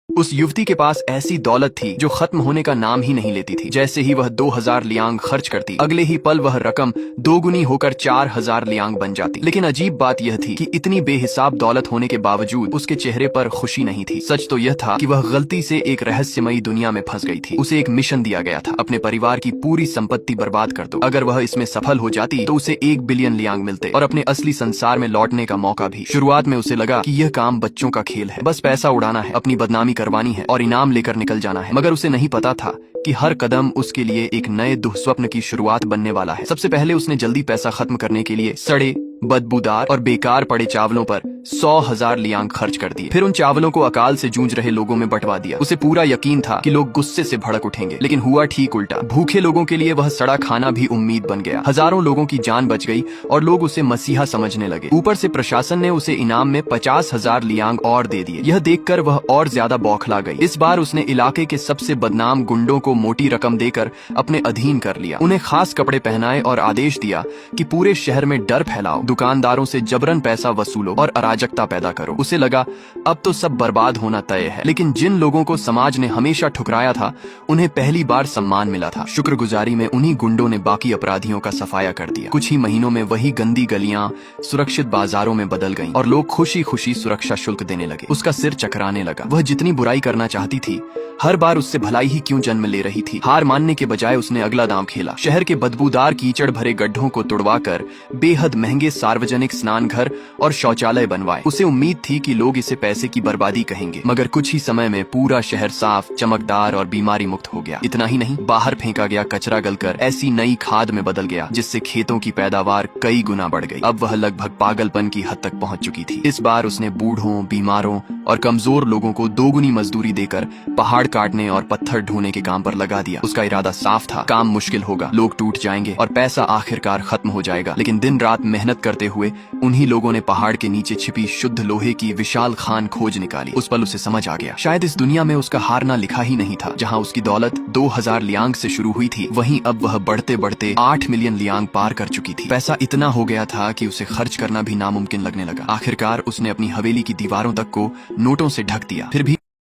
उस युवती के पास ऐसी दौलत थी जो खत्म होने का नाम ही नहीं लेती थी। जैसे ही वह 2000 लियांग खर्च करती, अगले ही पल वह रकम दोगुनी होकर 4000 लियांग बन जाती। लेकिन अजीब बात यह थी कि इतनी बेहिसाब दौलत होने के बावजूद उसके चेहरे पर खुशी नहीं थी। सच तो यह था कि वह गलती से एक रहस्यमयी दुनिया में फंस गई थी। उसे एक मिशन दिया गया था, अपने परिवार की पूरी संपत्ति बर्बाद कर दो। अगर वह इसमें सफल हो जाती तो उसे 1 बिलियन लियांग मिलते और अपने असली संसार में लौटने का मौका भी। शुरुआत में उसे लगा कि यह काम बच्चों का खेल है, बस पैसा उड़ाना है, अपनी बदनामी करवानी है और इनाम लेकर निकल जाना है। मगर उसे नहीं पता था कि हर कदम उसके लिए एक नए दुःस्वप्न की शुरुआत बनने वाला है। सबसे पहले उसने जल्दी पैसा खत्म करने के लिए सड़े, बदबूदार और बेकार पड़े चावलों पर 100,000 लियांग खर्च कर दिए। फिर उन चावलों को अकाल से जूझ रहे लोगों में बंटवा दिया। उसे पूरा यकीन था कि लोग गुस्से से भड़क उठेंगे, लेकिन हुआ ठीक उल्टा। भूखे लोगों के लिए वह सड़ा खाना भी उम्मीद बन गया। हजारों लोगों की जान बच गई और लोग उसे मसीहा समझने लगे। ऊपर से प्रशासन ने उसे इनाम में 50,000 लियांग और दे दिए। यह देखकर वह और ज्यादा बौखला गई। इस बार उसने इलाके के सबसे बदनाम गुंडों को मोटी रकम देकर अपने अधीन कर लिया। उन्हें खास कपड़े पहनाए और आदेश दिया कि पूरे शहर में डर फैलाओ, दुकानदारों से जबरन पैसा वसूलो और अराजकता पैदा करो। उसे लगा अब तो सब बर्बाद होना तय है। लेकिन जिन लोगों को समाज ने हमेशा ठुकराया था, उन्हें पहली बार सम्मान मिला था। शुक्रगुजारी में उन्हीं गुंडों ने बाकी अपराधियों का सफाया कर दिया। कुछ ही महीनों में वही गंदी गलियां सुरक्षित बाजारों में बदल गईं और लोग खुशी खुशी सुरक्षा शुल्क देने लगे। उसका सिर चकराने लगा। वह जितनी बुराई करना चाहती थी, हर बार उससे भलाई ही क्यों जन्म ले रही थी। हार मानने के बजाय उसने अगला दांव खेला। शहर के बदबूदार कीचड़ भरे गड्ढों को तुड़वाकर बेहद महंगे सार्वजनिक स्नान घर और शौचालय बनवाए। उसे उम्मीद थी कि लोग इसे पैसे की बर्बादी कहेंगे, मगर कुछ ही समय में पूरा शहर साफ, चमकदार और बीमारी मुक्त हो गया। इतना ही नहीं, बाहर फेंका गया कचरा गलकर ऐसी नई खाद में बदल गया जिससे खेतों की पैदावार कई गुना बढ़ गई। अब वह लगभग पागलपन की हद तक पहुंच चुकी थी। इस बार उसने बूढ़ों, बीमारों और कमजोर लोगों को दोगुनी मजदूरी देकर पहाड़ काटने और पत्थर ढोने के काम पर लगा दिया। उसका इरादा साफ था, काम मुश्किल होगा, लोग टूट जाएंगे और पैसा आखिरकार खत्म हो जाएगा। लेकिन दिन रात मेहनत करते हुए उन्हीं लोगों ने पहाड़ के नीचे छिपी शुद्ध लोहे की विशाल खान खोज निकाली। उस पल उसे समझ आ गया, शायद इस दुनिया में उसका हारना लिखा ही नहीं था। जहाँ उसकी दौलत 2000 लियांग से शुरू हुई थी, वहीं अब वह बढ़ते बढ़ते 8 मिलियन लियांग पार कर चुकी थी। पैसा इतना हो गया था कि उसे खर्च करना भी नामुमकिन लगने लगा। आखिरकार उसने अपनी हवेली की दीवारों तक को नोटों से ढक दिया। फिर भी